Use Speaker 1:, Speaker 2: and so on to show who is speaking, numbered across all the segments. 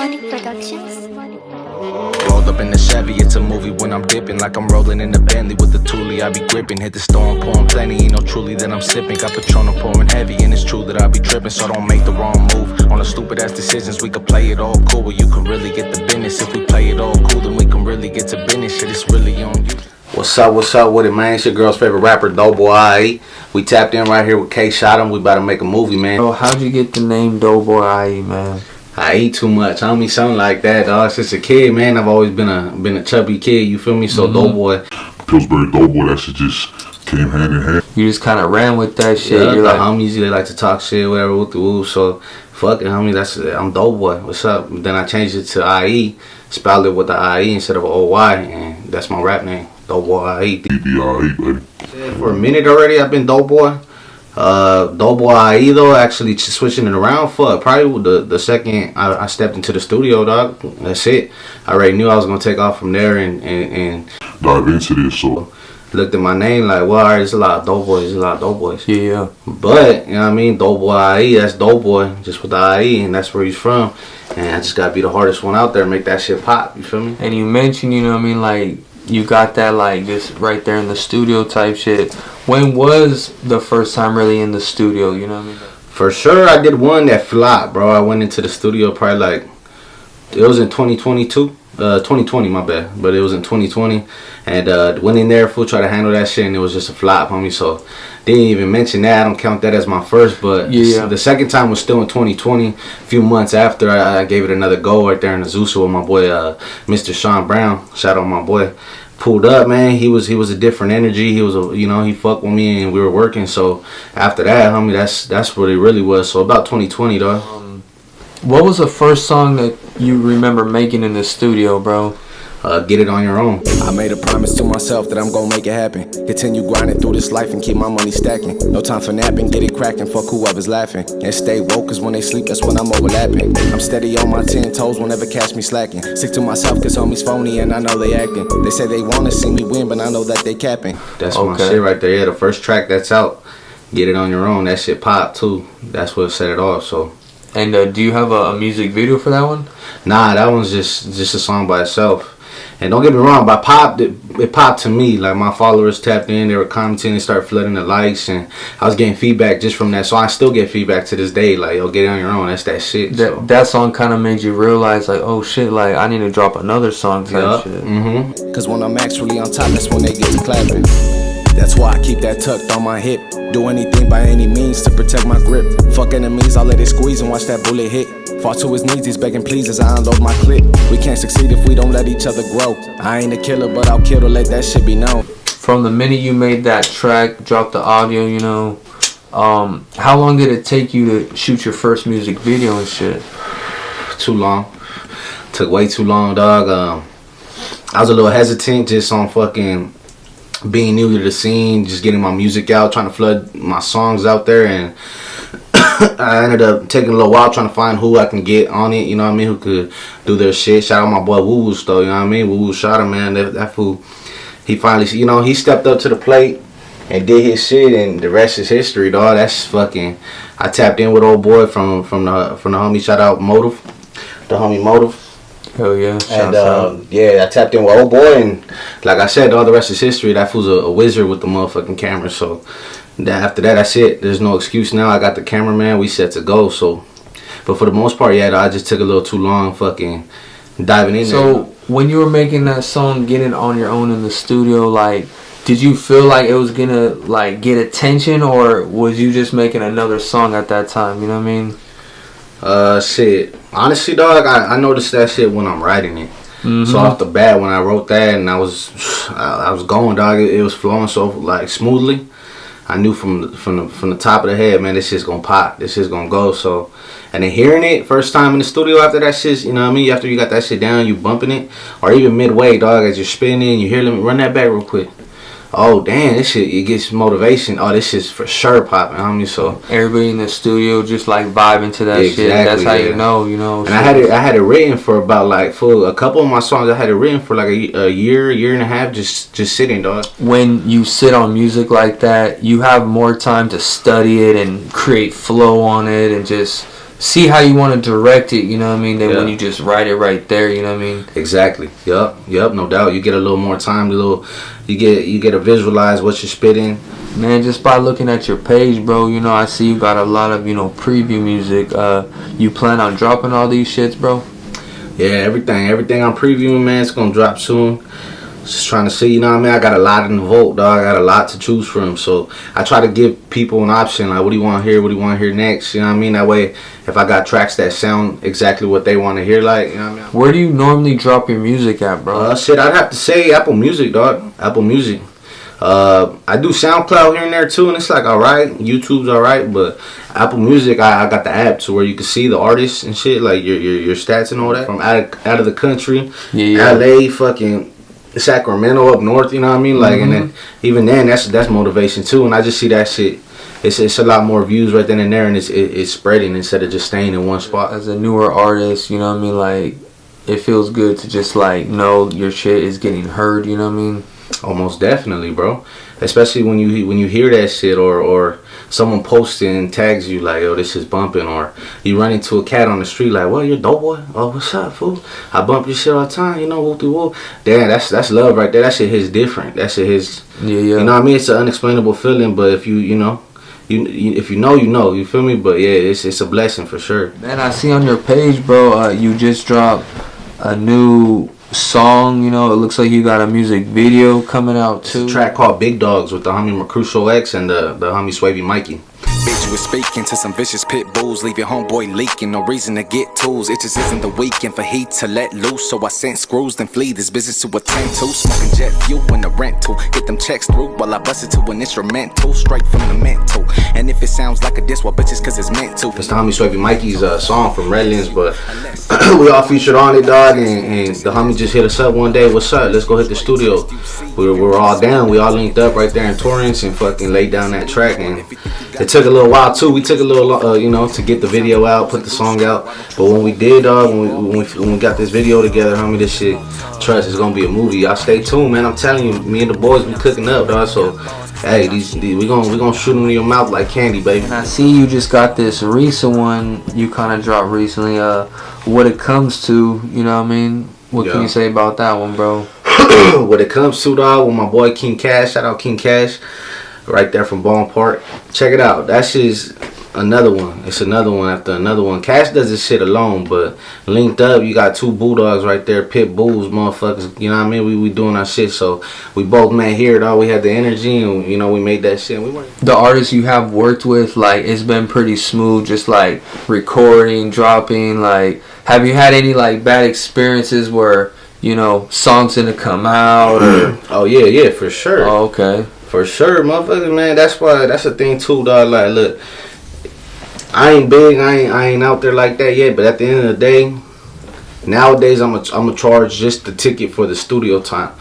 Speaker 1: Rolled up in the Chevy, it's a movie when I'm dipping. Like I'm rolling in the Bentley with the Thule, I be gripping. Hit the store and pouring plenty, ain't no truly that I'm sipping. Got Patron pouring heavy, and it's true that I be tripping. So don't make the wrong move on the stupid ass decisions. We could play it all cool, but you can really get the business. If we play it all cool, then we can really get to business. Shit, it's really on you. What's up with it, man? It's your girl's favorite rapper, Doughboy IE. We tapped in right here with K Shot him. We about to make a movie, man.
Speaker 2: Bro, how'd you get the name Doughboy IE, man?
Speaker 1: I eat too much. I don't mean something like that, dog. Since a kid, man, I've always been a chubby kid. You feel me? So Doughboy.
Speaker 3: Pillsbury Doughboy, that shit just came hand in hand.
Speaker 2: You just kind of ran with that shit.
Speaker 1: Yeah,
Speaker 2: You're
Speaker 1: the
Speaker 2: like,
Speaker 1: homies, they like to talk shit, whatever, with the woo. So fuck it, homie. I'm Doughboy. What's up? Then I changed it to IE, spelled it with the IE instead of OY, and that's my rap name, Doughboy IE.
Speaker 3: DBIE, baby.
Speaker 1: For a minute already, I've been Doughboy. Doughboy IE though, actually switching it around. Fuck, probably the second I stepped into the studio, dog. That's it. I already knew I was gonna take off from there and
Speaker 3: dive into this. So
Speaker 1: looked at my name like, well, alright, there's a lot of Doughboys, there's a lot of Doughboys.
Speaker 2: Yeah.
Speaker 1: But you know what I mean, Doughboy IE, that's Doughboy, just with the IE, and that's where he's from. And I just gotta be the hardest one out there, make that shit pop. You feel me?
Speaker 2: And you mentioned, you know what I mean, like you got that like just right there in the studio type shit. When was the first time really in the studio, you know what I mean?
Speaker 1: For sure, I did one that flopped, bro. I went into the studio probably like, it was in 2020, my bad. But it was in 2020. And went in there, fool, tried to handle that shit, and it was just a flop, homie. So, didn't even mention that. I don't count that as my first. But
Speaker 2: yeah.
Speaker 1: The second time was still in 2020. A few months after, I gave it another go right there in Azusa with my boy, Mr. Sean Brown. Shout out my boy. Pulled up, man. He was a different energy. He was he fucked with me and we were working. So after that, homie, that's what it really was. So about 2020, though.
Speaker 2: What was the first song that you remember making in the studio, bro?
Speaker 1: Get It On Your Own.
Speaker 4: I made a promise to myself that I'm gonna make it happen. Continue grinding through this life and keep my money stacking. No time for napping, get it cracking, fuck whoever's laughing. And stay woke, cause when they sleep, that's when I'm overlapping. I'm steady on my 10 toes, won't ever catch me slacking. Stick to myself, cause homies phony and I know they acting. They say they wanna see me win, but I know that they capping.
Speaker 1: That's my shit right there. Yeah, the first track that's out, Get It On Your Own, that shit popped too. That's what set it off, so.
Speaker 2: And do you have a music video for that one?
Speaker 1: Nah, that one's just a song by itself. And don't get me wrong, but it popped to me. Like my followers tapped in, they were commenting, they started flooding the likes, and I was getting feedback just from that. So I still get feedback to this day, like, yo, Get It On Your Own, that's that shit.
Speaker 2: That song kind of made you realize, like, oh shit, like I need to drop another song type shit.
Speaker 4: Cause when I'm actually on top, that's when they get to clapping. That's why I keep that tucked on my hip. Do anything by any means to protect my grip. Fuck enemies, I'll let it squeeze and watch that bullet hit. Fall to his knees, he's begging please as I unload my clip. We can't succeed if we don't let each other grow. I ain't a killer, but I'll kill to let that shit be known.
Speaker 2: From the minute you made that track, dropped the audio, you know, how long did it take you to shoot your first music video and shit?
Speaker 1: Too long. Took way too long, dog. I was a little hesitant just on fucking being new to the scene, just getting my music out, trying to flood my songs out there, and I ended up taking a little while trying to find who I can get on it, you know what I mean, who could do their shit. Shout out my boy Woo Woo though, you know what I mean, Woo Woo shot him, man. That fool, he finally, you know, he stepped up to the plate and did his shit, and the rest is history, dog. That's fucking, I tapped in with old boy from the homie, shout out Motive, the homie Motive.
Speaker 2: Hell yeah.
Speaker 1: And yeah, I tapped in with old boy, and like I said, all the rest is history. That fool's a wizard with the motherfucking camera. So after that, that's it. There's no excuse now. I got the cameraman. We set to go. So, but for the most part, yeah, I just took a little too long fucking diving in there.
Speaker 2: So when you were making that song, Get It On Your Own in the studio, like, did you feel like it was gonna like get attention, or was you just making another song at that time? You know what I mean?
Speaker 1: Shit. Honestly, dog, I noticed that shit when I'm writing it. So off the bat, when I wrote that and I was going, dog, it was flowing so like smoothly. I knew from the top of the head, man, this shit's gonna pop. This shit's gonna go. So, and then hearing it first time in the studio after that shit, you know what I mean? After you got that shit down, you bumping it, or even midway, dog, as you're spinning, you hear, let me run that back real quick. Oh damn, this shit, it gets motivation. Oh, this shit's for sure popping, homie. So
Speaker 2: everybody in the studio just like vibing to that shit. That's how you know.
Speaker 1: And I had it written for about like for a couple of my songs. I had it written for like a year and a half, just sitting, dog.
Speaker 2: When you sit on music like that, you have more time to study it and create flow on it and just see how you want to direct it, you know what I mean, than when you just write it right there, you know what I mean?
Speaker 1: Exactly. Yup, no doubt. You get a little more time, you get to visualize what you're spitting.
Speaker 2: Man, just by looking at your page, bro, you know, I see you got a lot of, you know, preview music. You plan on dropping all these shits, bro?
Speaker 1: Yeah, everything I'm previewing, man, it's gonna drop soon. Just trying to see, you know what I mean? I got a lot in the vault, dog. I got a lot to choose from. So I try to give people an option, like, what do you want to hear? What do you want to hear next? You know what I mean? That way, if I got tracks that sound exactly what they want to hear, like, you know what I mean?
Speaker 2: Where do you normally drop your music at, bro?
Speaker 1: Shit, I'd have to say Apple Music, dog. Apple Music. I do SoundCloud here and there too, and it's like alright. YouTube's alright, but Apple Music, I got the app to where you can see the artists and shit, like your stats and all that from out of the country, LA, fucking Sacramento, up north. You know what I mean? Like, and then even then, that's motivation too. And I just see that shit. It's a lot more views right then and there, and it's spreading instead of just staying in one spot.
Speaker 2: As a newer artist, you know what I mean? Like, it feels good to just like know your shit is getting heard. You know what I mean?
Speaker 1: Almost definitely, bro. Especially when you hear that shit, or someone posting and tags you like, "Yo, this is bumping," or you run into a cat on the street like, "Well, you're dope boy. Oh, what's up, fool? I bump your shit all the time, you know, whoop de whoop." Damn, that's love right there. That shit hits different. That shit hits.
Speaker 2: Yeah.
Speaker 1: You know what I mean? It's an unexplainable feeling, but if you know. If you know, you feel me? But yeah, it's a blessing for sure.
Speaker 2: Man, I see on your page, bro, you just dropped a new song. You know, it looks like you got a music video coming out too.
Speaker 1: It's a track called Big Dogs with the homie Mercrucio X and the homie Swavy Mikey.
Speaker 4: Bitch, you was speaking to some vicious pit bulls. Leave your homeboy leaking, no reason to get tools. It just isn't the weekend for heat to let loose. So I sent screws, then flee this business to attend to. Smoking jet fuel in the rental. Get them checks through while I bust it to an instrumental. Straight from the mental. And if it sounds like a diss, well, bitches, cause it's meant to.
Speaker 1: It's the homie Swavy Mikey's song from Redlands, but we all featured on it, dog. And the homie just hit us up one day. What's up? Let's go hit the studio. We were all down. We all linked up right there in Torrance and fucking laid down that track. And it took a little while too. We took a little, you know, to get the video out, put the song out. But when we did, when we got this video together, homie, this shit, trust, it's gonna be a movie. Y'all stay tuned, man. I'm telling you, me and the boys be cooking up, dog. So, hey, we gonna shoot them in your mouth like candy, baby.
Speaker 2: And I see you just got this recent one you kind of dropped recently. What it comes to, you know what I mean? What can you say about that one, bro?
Speaker 1: What it comes to, dog, with my boy King Cash. Shout out King Cash. Right there from Ballin Park. Check it out. That's just another one. It's another one after another one. Cash does this shit alone, but linked up, you got two bulldogs right there, pit bulls, motherfuckers. You know what I mean? We doing our shit, so we both met here, dog. We had the energy, and you know we made that shit.
Speaker 2: The artists you have worked with, like, it's been pretty smooth, just like recording, dropping. Like, have you had any like bad experiences where, you know, songs didn't come out? Or?
Speaker 1: Oh yeah, for sure.
Speaker 2: Oh, okay.
Speaker 1: For sure, motherfuckers, man. That's the thing too, dog. Like, look, I ain't big, I ain't out there like that yet. But at the end of the day, nowadays I'm charge just the ticket for the studio time,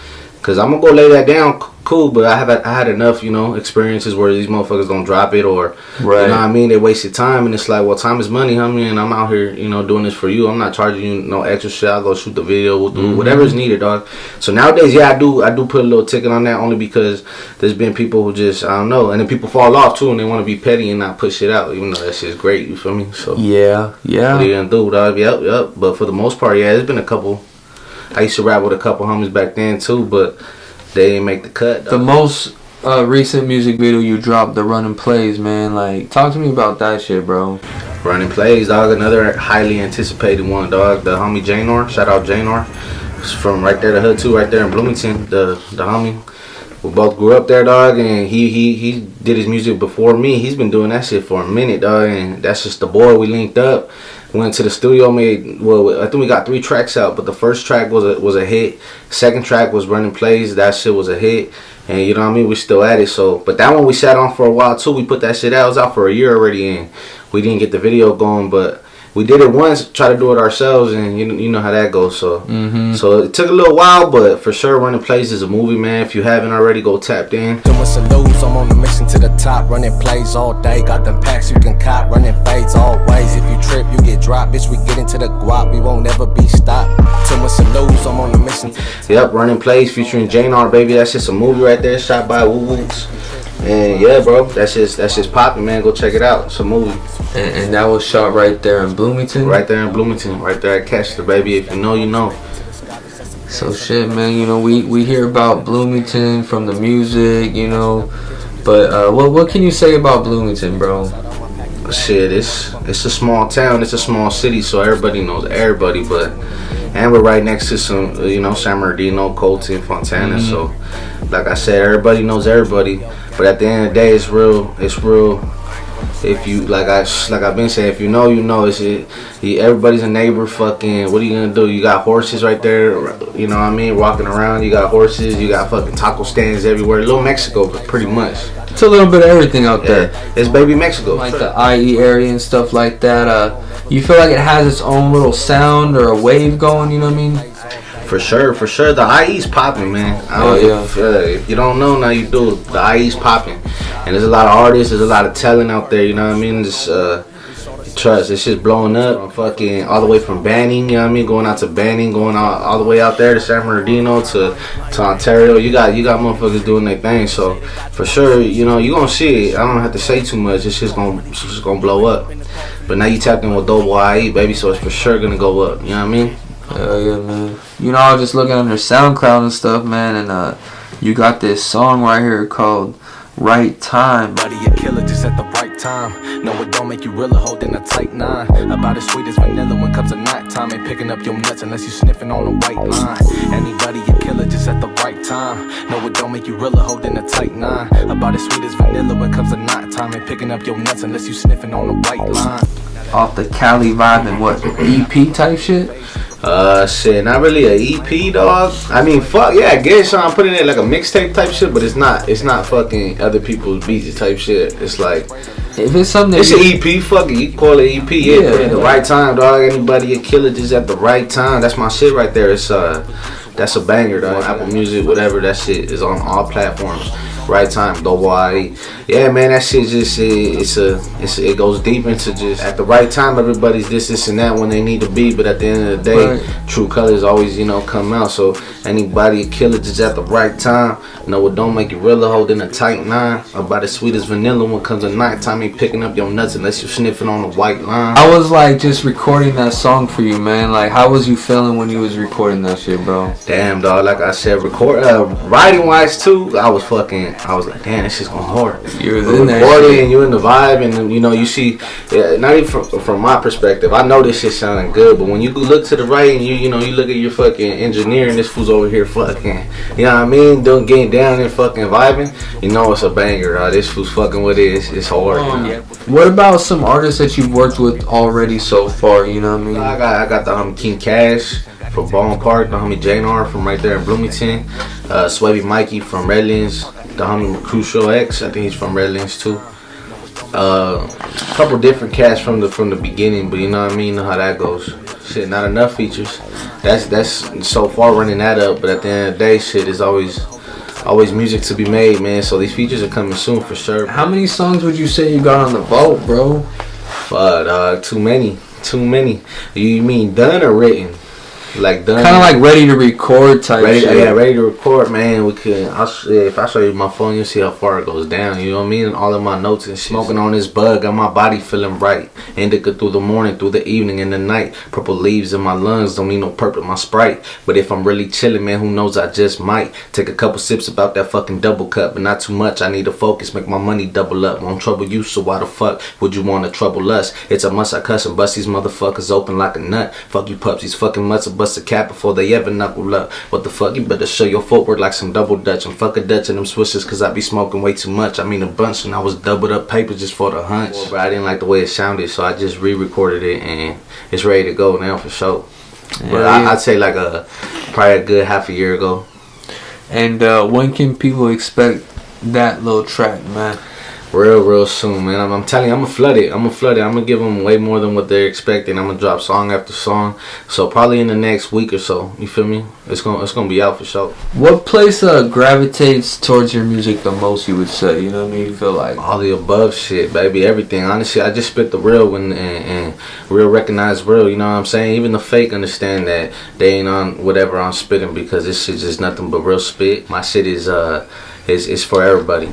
Speaker 1: cause I'm gonna go lay that down, cool. But I had enough, you know, experiences where these motherfuckers don't drop it, or you know what I mean, they wasted time, and it's like, well, time is money, homie, and I'm out here, you know, doing this for you. I'm not charging you no extra shit. I'll go shoot the video, we'll do whatever's needed, dog. So nowadays, yeah, I do put a little ticket on that, only because there's been people who just, I don't know, and then people fall off too, and they want to be petty and not put shit out, even though that shit's great. You feel me? So
Speaker 2: yeah.
Speaker 1: What are you gonna do, dog? Yep. But for the most part, yeah, there's been a couple. I used to rap with a couple homies back then too, but they didn't make the cut, dog.
Speaker 2: The most recent music video you dropped, the Running Plays, man. Like, talk to me about that shit, bro.
Speaker 1: Running Plays, dog. Another highly anticipated one, dog. The homie Janor. Shout out Janor. It's from right there, the hood too, right there in Bloomington. The homie. We both grew up there, dog, and he did his music before me. He's been doing that shit for a minute, dog, and that's just the boy. We linked up, went to the studio, I think we got 3 tracks out, but the first track was a hit. Second track was Running Plays. That shit was a hit, and you know what I mean, we still at it. So, but that one we sat on for a while too. We put that shit out. It was out for a year already, and we didn't get the video going, but we did it once, try to do it ourselves, and you know how that goes. So so it took a little while, but for sure, Running Plays is a movie, man. If you haven't already, go tapped in.
Speaker 4: Doing salutes, I'm on the mission to the top. Running plays all day, got them packs you can cop. Running fades always. If you trip, you get dropped. Bitch, we get into the guap, we won't ever be stopped. Doing salutes, I'm on the mission.
Speaker 1: Yep, Running Plays featuring Janor, baby. That's just a movie right there, shot by Woo Woots. And yeah, bro, that's just popping, man. Go check it out. It's a movie.
Speaker 2: And that was shot right there in Bloomington?
Speaker 1: Right there in Bloomington. Right there at Catcher, baby. If you know, you know.
Speaker 2: So shit, man, you know, we hear about Bloomington from the music, you know, but what can you say about Bloomington, bro?
Speaker 1: Shit, it's a small town, it's a small city, so everybody knows everybody. And we're right next to some, you know, San Bernardino, Colton, Fontana. So, like I said, everybody knows everybody. But at the end of the day, it's real. If you like I've been saying, if you know, you know. Everybody's a neighbor. Fucking, what are you gonna do? You got horses right there. You know what I mean? Walking around. You got horses. You got fucking taco stands everywhere. Little Mexico, but pretty much.
Speaker 2: It's a little bit of everything out there.
Speaker 1: It's baby Mexico.
Speaker 2: Like the IE area and stuff like that. You feel like it has its own little sound or a wave going. You know what I mean?
Speaker 1: For sure. The IE's popping, man. If you don't know, now you do. The IE's popping, and there's a lot of artists. There's a lot of talent out there. You know what I mean? Just trust. It's just blowing up. Fucking all the way from Banning. You know what I mean? Going out to Banning, going all the way out there to San Bernardino to Ontario. You got motherfuckers doing their thing. So for sure, you know, you gonna see it. I don't have to say too much. It's just gonna blow up. But now you tapped in with DOUGHBOIE IE, baby. So it's for sure gonna go up. You know what I mean?
Speaker 2: Hell yeah, man. You know, I was just looking on their SoundCloud and stuff, man, and you got this song right here called Right Time.
Speaker 4: Buddy, a killer just at the right time. No, it don't make you realer, holding a tight nine. About as sweet as vanilla when comes to night time. Ain't picking up your nuts unless you sniffing on the white line. Anybody a killer just at the right time. No, it don't make you realer, holding a tight nine. About as sweet as vanilla when comes to night time. Ain't picking up your nuts unless you sniffing on the white line.
Speaker 2: Off the Cali vibe and what, EP type shit?
Speaker 1: Shit, not really a EP, dog. I mean, fuck yeah, I guess I'm putting it like a mixtape type shit, but it's not fucking other people's beats type shit. It's like,
Speaker 2: if it's something,
Speaker 1: it's an EP. Fuck it, you can call it EP. Yeah, put it at the right time, dog. Anybody a killer just at the right time. That's my shit right there. It's that's a banger, dog. Apple Music, whatever. That shit is on all platforms. Right time, DOUGHBOIE. Yeah, man, that shit just it goes deep into just at the right time. Everybody's this and that when they need to be, but at the end of the day, true colors always, you know, come out. So anybody a killer just at the right time. No, it don't make you realer, holding a tight nine. About as sweet as vanilla when comes to nighttime. Ain't picking up your nuts unless you're sniffing on the white line.
Speaker 2: I was like just recording that song for you, man. Like, how was you feeling when you was recording that shit, bro?
Speaker 1: Damn, dog. Like I said, writing wise too, I was like, damn, this shit's going hard.
Speaker 2: You was in there,
Speaker 1: recording, you in the vibe, and you know, you see, not even from my perspective, I know this shit sounding good, but when you look to the right and you know, you look at your fucking engineer and this fool's over here fucking, you know what I mean, getting down and fucking vibing, you know it's a banger. This fool's fucking with it. It's hard.
Speaker 2: Yeah. What about some artists that you've worked with already so far? You know what I mean?
Speaker 1: I got the homie King Cash from Bone Park, the homie J.R. from right there in Bloomington, Swavy Mikey from Redlands, the homie Crucial X, I think he's from Redlands too. A couple different cats from the beginning, but you know what I mean, know how that goes. Shit, not enough features. That's so far running that up, but at the end of the day, shit is always music to be made, man. So these features are coming soon for sure.
Speaker 2: How many songs would you say you got on the vault, bro?
Speaker 1: Fuck, too many. You mean done or written? Like done,
Speaker 2: kind of like ready to record type shit.
Speaker 1: Yeah, ready to record, man. We could. If I show you my phone, you'll see how far it goes down. You know what I mean? And all of my notes and shit. Smoking on this bug, got my body feeling bright. Indica through the morning, through the evening, and the night. Purple leaves in my lungs, don't mean no purple my Sprite. But if I'm really chilling, man, who knows? I just might take a couple sips about that fucking double cup, but not too much. I need to focus, make my money double up. Won't trouble you, so why the fuck would you want to trouble us? It's a must. I cuss and bust these motherfuckers open like a nut. Fuck you pups, these fucking mutts will bust a cap before they ever knuckle up. What the fuck? You better show your footwork like some double dutch. And fuck a Dutch and them swishers, cause I be smoking way too much. I mean a bunch, and I was doubled up paper just for the hunch. But I didn't like the way it sounded, so I just re-recorded it and it's ready to go now for sure. But I'd say like probably a good half a year ago.
Speaker 2: And when can people expect that little track, man?
Speaker 1: Real soon, man. I'm telling you, I'm gonna flood it. I'm gonna give them way more than what they're expecting. I'm gonna drop song after song. So probably in the next week or so, you feel me? It's gonna be out for sure.
Speaker 2: What place gravitates towards your music the most, you would say? You know what I mean? You feel like
Speaker 1: all the above shit, baby. Everything. Honestly, I just spit the real and real recognize real. You know what I'm saying? Even the fake understand that they ain't on whatever I'm spitting, because this shit is nothing but real spit. My shit is for everybody.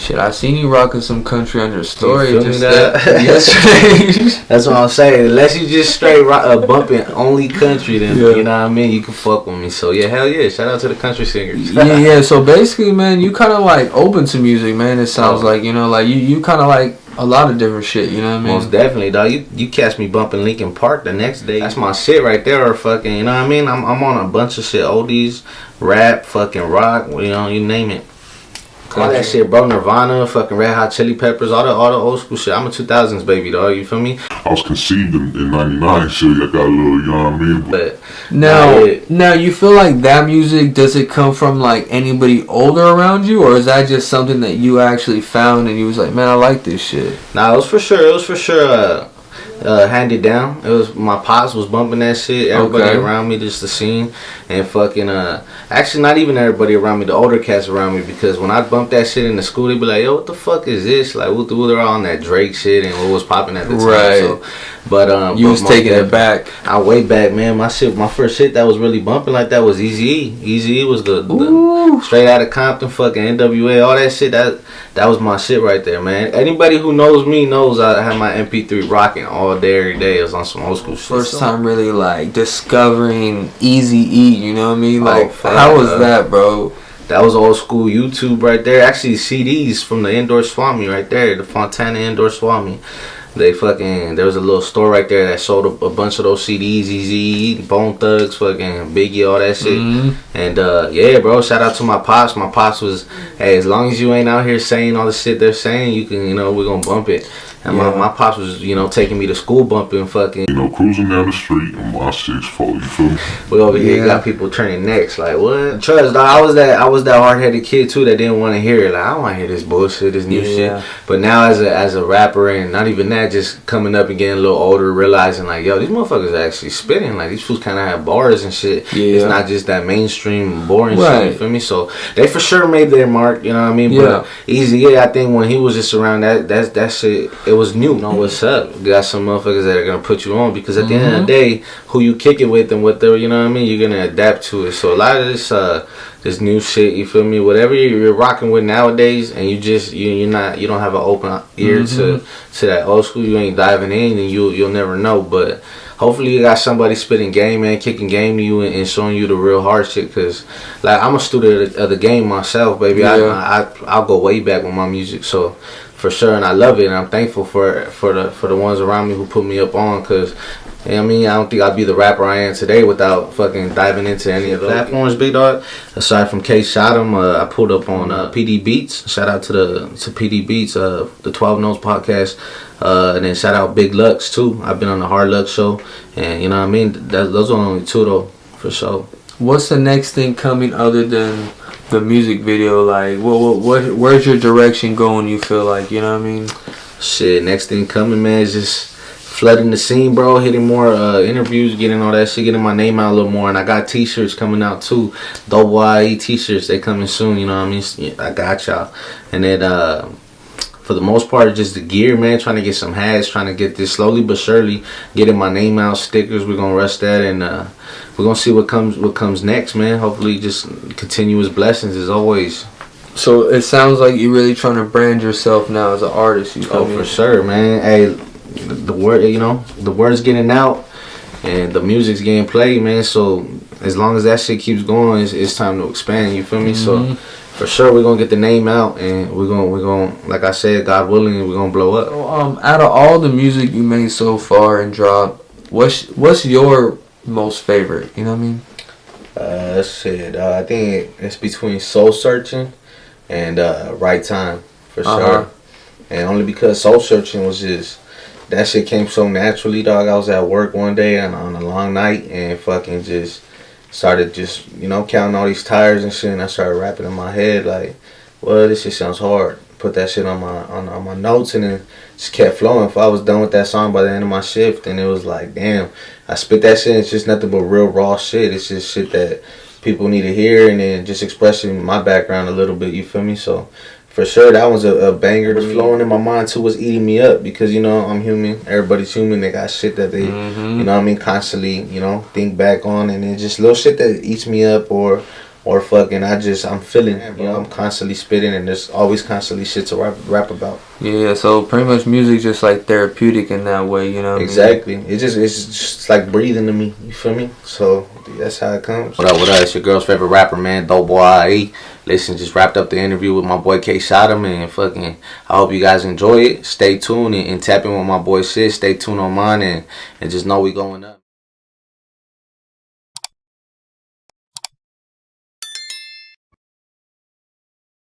Speaker 2: Shit, I seen you rocking some country on your story
Speaker 1: You feel
Speaker 2: just
Speaker 1: me that?
Speaker 2: yesterday.
Speaker 1: That's what I'm saying. Unless you just straight bumping only country, then
Speaker 2: Yeah.
Speaker 1: you know what I mean. You can fuck with me. So yeah, hell yeah. Shout out to the country singers.
Speaker 2: yeah. So basically, man, you kind of like open to music, man. It sounds
Speaker 1: Oh.
Speaker 2: like, you know, like you kind of like a lot of different shit. You know what I mean?
Speaker 1: Most definitely, dog. You catch me bumping Linkin Park the next day. That's my shit right there. Or fucking, you know what I mean. I'm on a bunch of shit. Oldies, rap, fucking rock. You know, you name it. All that shit, bro. Nirvana, fucking Red Hot Chili Peppers, all the old school shit. I'm a 2000s baby, dog. You feel me?
Speaker 3: I was conceived in 99, so I got a little, you know what I mean?
Speaker 1: But
Speaker 2: Now you feel like that music, does it come from like anybody older around you, or is that just something that you actually found and you was like, man, I like this shit?
Speaker 1: nah, it was for sure. Handed down. It was my pops was bumping that shit. Everybody
Speaker 2: Okay.
Speaker 1: around me, just the scene, and fucking actually not even everybody around me. The older cats around me, because when I bumped that shit in the school, they be like, "Yo, what the fuck is this?" Like, they're all on that Drake shit and what was popping at the time.
Speaker 2: Right.
Speaker 1: So, but
Speaker 2: You was taking it back.
Speaker 1: I way back, man. My first shit that was really bumping like that was Eazy-E. Eazy-E was the straight out of Compton, fucking NWA, all that shit. That was my shit right there, man. Anybody who knows me knows I had my MP3 rocking all day, every day. It was on some old school shit.
Speaker 2: First time really like discovering Eazy-E, you know what I mean? Like,
Speaker 1: fuck,
Speaker 2: how was that, bro?
Speaker 1: That was old school YouTube right there. Actually, CDs from the Indoor Swami right there, the Fontana Indoor Swami. There was a little store right there that sold a bunch of those CDs, Eazy, Bone Thugs, fucking Biggie, all that shit. And yeah, bro, shout out to my pops. My pops was, hey, as long as you ain't out here saying all the shit they're saying, you can, you know, we're gonna bump it. And my pops was, you know, taking me to school bumping fucking.
Speaker 3: You know, cruising down the street on my 6'4", you feel me?
Speaker 1: We over here got people turning necks like, what? Trust, dog, I was that hard-headed kid too that didn't want to hear it. Like, I don't want to hear this bullshit, this new shit. But now as a rapper, and not even that, just coming up and getting a little older, realizing like, yo, these motherfuckers are actually spitting. Like, these fools kind of have bars and shit.
Speaker 2: Yeah.
Speaker 1: It's not just that mainstream boring shit.
Speaker 2: Right.
Speaker 1: You feel me? So they for sure made their mark. You know what I mean?
Speaker 2: Yeah.
Speaker 1: But Eazy, I think when he was just around, that shit, it was new. You know what's up? You got some motherfuckers that are gonna put you on, because at the end of the day, who you kick it with and what they're, you know what I mean, you're gonna adapt to it. So a lot of this new shit, you feel me? Whatever you're rocking with nowadays, and you don't have an open ear to that old school, you ain't diving in, and you'll never know. But hopefully you got somebody spitting game, man, kicking game to you and showing you the real hard shit. Cause like, I'm a student of the game myself, baby.
Speaker 2: Yeah.
Speaker 1: I'll go way back with my music, so. For sure, and I love it, and I'm thankful for the ones around me who put me up on, cause you know what I mean, I don't think I'd be the rapper I am today without fucking diving into any of the platforms, big dog. Aside from K Shot 'em, I pulled up on PD Beats. Shout out to PD Beats, the 12 Notes podcast, and then shout out Big Lux too. I've been on the Hard Luck show, and you know what I mean. Those are only two though, for sure.
Speaker 2: What's the next thing coming other than the music video? Like, where's your direction going, you feel like, you know what I mean?
Speaker 1: Shit, next thing coming, man, is just flooding the scene, bro, hitting more interviews, getting all that shit, getting my name out a little more. And I got t-shirts coming out too. DOUGHBOIE t-shirts, they coming soon, you know what I mean? Yeah, I got y'all. And then for the most part, just the gear, man, trying to get some hats, trying to get this slowly but surely, getting my name out, stickers, we're gonna rush that, and we're gonna see what comes next, man. Hopefully just continuous blessings as always.
Speaker 2: So it sounds like you're really trying to brand yourself now as an artist, you feel me?
Speaker 1: For sure, man. Hey, the word, you know, the word's getting out and the music's getting played, man. So as long as that shit keeps going, it's time to expand, you feel me? So for sure, we're gonna get the name out, and we're gonna, like I said, God willing, we're gonna blow up.
Speaker 2: So, out of all the music you made so far and dropped, what's your most favorite? You know what I mean?
Speaker 1: Shit, I think it's between Soul Searching and Right Time, for sure. And only because Soul Searching was just, that shit came so naturally, dog. I was at work one day on a long night and fucking just started just, you know, counting all these tires and shit, and I started rapping in my head like, well, this shit sounds hard. Put that shit on my notes, and then just kept flowing. If I was done with that song by the end of my shift, and it was like, damn, I spit that shit. It's just nothing but real raw shit. It's just shit that people need to hear, and then just expressing my background a little bit. You feel me? So for sure, that was a banger. The flowing in my mind too was eating me up, because, you know, I'm human. Everybody's human. They got shit that they, you know what I mean, constantly, you know, think back on, and then just little shit that eats me up, or or fucking I'm feeling, you know, I'm constantly spitting and there's always constantly shit to rap about.
Speaker 2: Yeah, so pretty much music just like therapeutic in that way, you know what
Speaker 1: Exactly. I mean? It's just like breathing to me, you feel me? So that's how it comes. What up, it's your girl's favorite rapper, man, DOUGHBOIE. Listen, just wrapped up the interview with my boy K Shot'em, and fucking I hope you guys enjoy it. Stay tuned and tap in with my boy Sid. Stay tuned on mine and just know we going up.